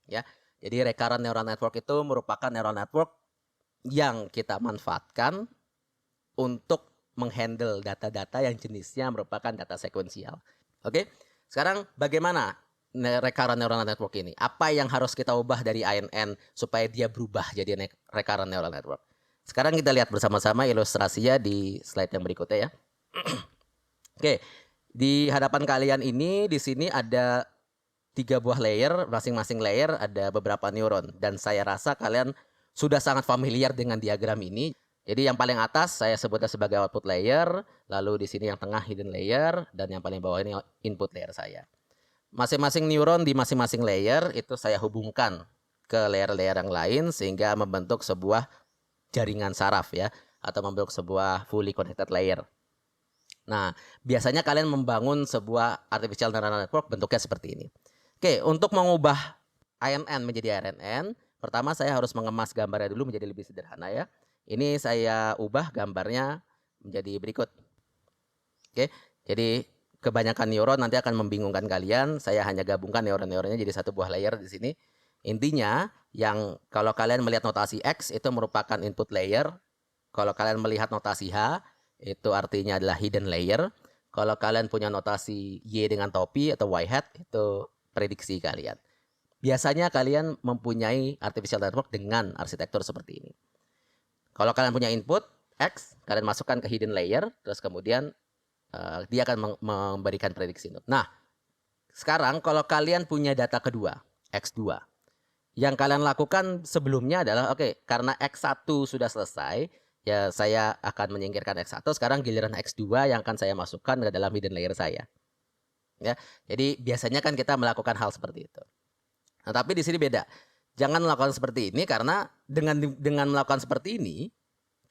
ya. Jadi recurrent neural network itu merupakan neural network yang kita manfaatkan untuk menghandle data-data yang jenisnya merupakan data sekuensial. Oke, sekarang bagaimana recurrent neural network ini? Apa yang harus kita ubah dari ANN supaya dia berubah jadi recurrent neural network? Sekarang kita lihat bersama-sama ilustrasinya di slide yang berikutnya ya. Oke, di hadapan kalian ini di sini ada 3 buah layer, masing-masing layer ada beberapa neuron. Dan saya rasa kalian sudah sangat familiar dengan diagram ini. Jadi yang paling atas saya sebutnya sebagai output layer, lalu di sini yang tengah hidden layer, dan yang paling bawah ini input layer saya. Masing-masing neuron di masing-masing layer itu saya hubungkan ke layer-layer yang lain sehingga membentuk sebuah jaringan saraf ya, atau membentuk sebuah fully connected layer. Nah, biasanya kalian membangun sebuah artificial neural network bentuknya seperti ini. Oke, untuk mengubah ANN menjadi RNN, pertama saya harus mengemas gambarnya dulu menjadi lebih sederhana ya. Ini saya ubah gambarnya menjadi berikut. Oke, jadi kebanyakan neuron nanti akan membingungkan kalian. Saya hanya gabungkan neuron-neuronnya jadi satu buah layer di sini. Intinya, yang kalau kalian melihat notasi X itu merupakan input layer. Kalau kalian melihat notasi H, itu artinya adalah hidden layer. Kalau kalian punya notasi Y dengan topi atau Y hat, itu prediksi kalian. Biasanya kalian mempunyai artificial network dengan arsitektur seperti ini. Kalau kalian punya input X, kalian masukkan ke hidden layer, terus kemudian dia akan memberikan prediksi. Nah, sekarang kalau kalian punya data kedua, X2, yang kalian lakukan sebelumnya adalah, oke, karena X1 sudah selesai, ya saya akan menyingkirkan X1, sekarang giliran X2 yang akan saya masukkan ke dalam hidden layer saya. Ya, jadi biasanya kan kita melakukan hal seperti itu. Nah, tapi di sini beda. Jangan melakukan seperti ini karena dengan melakukan seperti ini,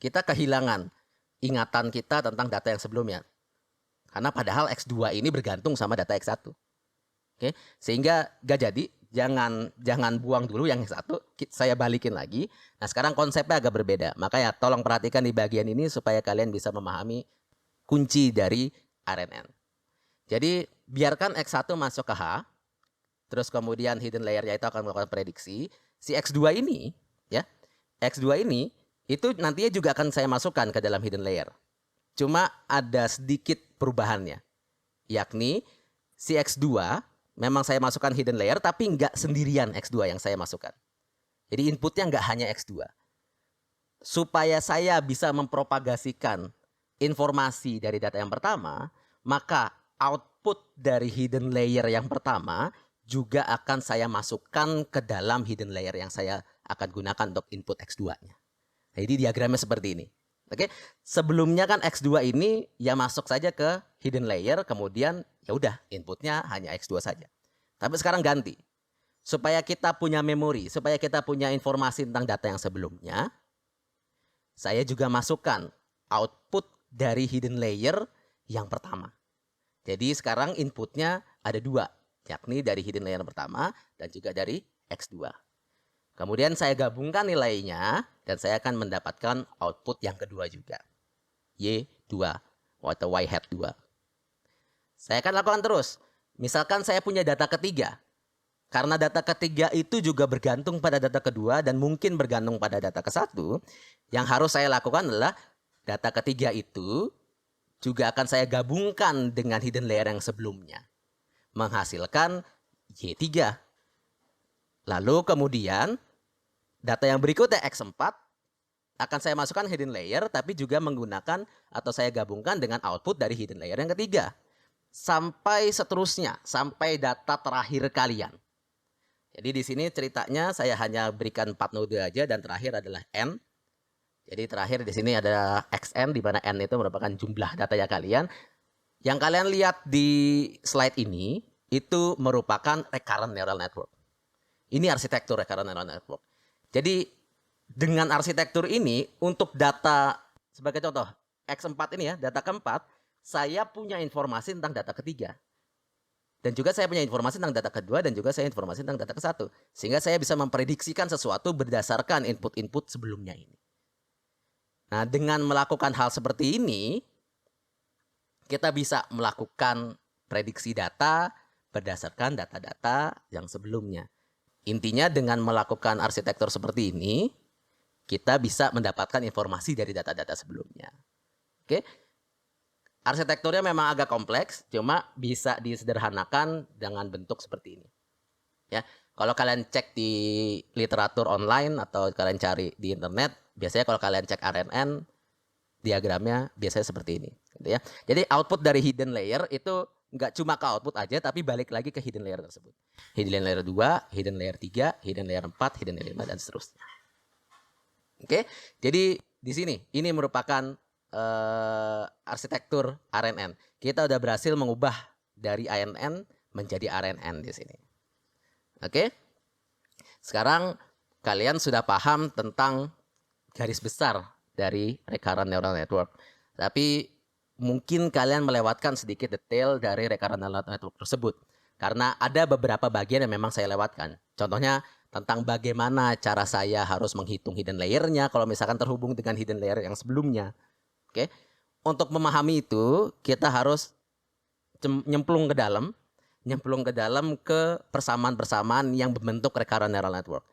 kita kehilangan ingatan kita tentang data yang sebelumnya. Karena padahal X2 ini bergantung sama data X1. Oke, sehingga gak jadi, jangan buang dulu yang satu, saya balikin lagi. Nah, sekarang konsepnya agak berbeda. Makanya tolong perhatikan di bagian ini supaya kalian bisa memahami kunci dari RNN. Jadi, biarkan X1 masuk ke H, terus kemudian hidden layer-nya itu akan melakukan prediksi. Si X2 ini, ya, X2 ini itu nantinya juga akan saya masukkan ke dalam hidden layer. Cuma ada sedikit perubahannya, yakni si X2 memang saya masukkan hidden layer, tapi nggak sendirian X2 yang saya masukkan. Jadi inputnya nggak hanya X2. Supaya saya bisa mempropagasikan informasi dari data yang pertama, maka output dari hidden layer yang pertama juga akan saya masukkan ke dalam hidden layer yang saya akan gunakan untuk input X2-nya. Jadi diagramnya seperti ini. Oke, sebelumnya kan X2 ini ya masuk saja ke hidden layer, kemudian ya udah inputnya hanya X2 saja. Tapi sekarang ganti. Supaya kita punya memori, supaya kita punya informasi tentang data yang sebelumnya, saya juga masukkan output dari hidden layer yang pertama. Jadi sekarang inputnya ada 2, yakni dari hidden layer pertama dan juga dari X2. Kemudian saya gabungkan nilainya dan saya akan mendapatkan output yang kedua juga. Y2 atau Y hat 2. Saya akan lakukan terus. Misalkan saya punya data ketiga. Karena data ketiga itu juga bergantung pada data kedua dan mungkin bergantung pada data ke-1. Yang harus saya lakukan adalah data ketiga itu juga akan saya gabungkan dengan hidden layer yang sebelumnya. Menghasilkan Y3. Lalu kemudian data yang berikutnya X4 akan saya masukkan hidden layer tapi juga menggunakan atau saya gabungkan dengan output dari hidden layer yang ketiga. Sampai seterusnya, sampai data terakhir kalian. Jadi di sini ceritanya saya hanya berikan 4 node aja dan terakhir adalah N. Jadi terakhir di sini ada XN di mana N itu merupakan jumlah data ya kalian. Yang kalian lihat di slide ini itu merupakan recurrent neural network. Ini arsitektur recurrent neural network. Jadi dengan arsitektur ini untuk data sebagai contoh X4 ini ya, data keempat, saya punya informasi tentang data ketiga. Dan juga saya punya informasi tentang data kedua dan juga saya informasi tentang data ke-1. Sehingga saya bisa memprediksikan sesuatu berdasarkan input-input sebelumnya ini. Nah, dengan melakukan hal seperti ini, kita bisa melakukan prediksi data berdasarkan data-data yang sebelumnya. Intinya dengan melakukan arsitektur seperti ini, kita bisa mendapatkan informasi dari data-data sebelumnya. Oke. Arsitekturnya memang agak kompleks, cuma bisa disederhanakan dengan bentuk seperti ini. Ya, kalau kalian cek di literatur online atau kalian cari di internet, biasanya kalau kalian cek RNN, diagramnya biasanya seperti ini. Gitu ya. Jadi output dari hidden layer itu nggak cuma ke output aja, tapi balik lagi ke hidden layer tersebut. Hidden layer 2, hidden layer 3, hidden layer 4, hidden layer 5, dan seterusnya. Oke, jadi di sini, ini merupakan arsitektur RNN. Kita udah berhasil mengubah dari ANN menjadi RNN di sini. Oke. Sekarang kalian sudah paham tentang garis besar dari recurrent neural network. Tapi mungkin kalian melewatkan sedikit detail dari recurrent neural network tersebut. Karena ada beberapa bagian yang memang saya lewatkan. Contohnya tentang bagaimana cara saya harus menghitung hidden layer-nya kalau misalkan terhubung dengan hidden layer yang sebelumnya. Oke. Untuk memahami itu, kita harus nyemplung ke dalam ke persamaan-persamaan yang membentuk recurrent neural network.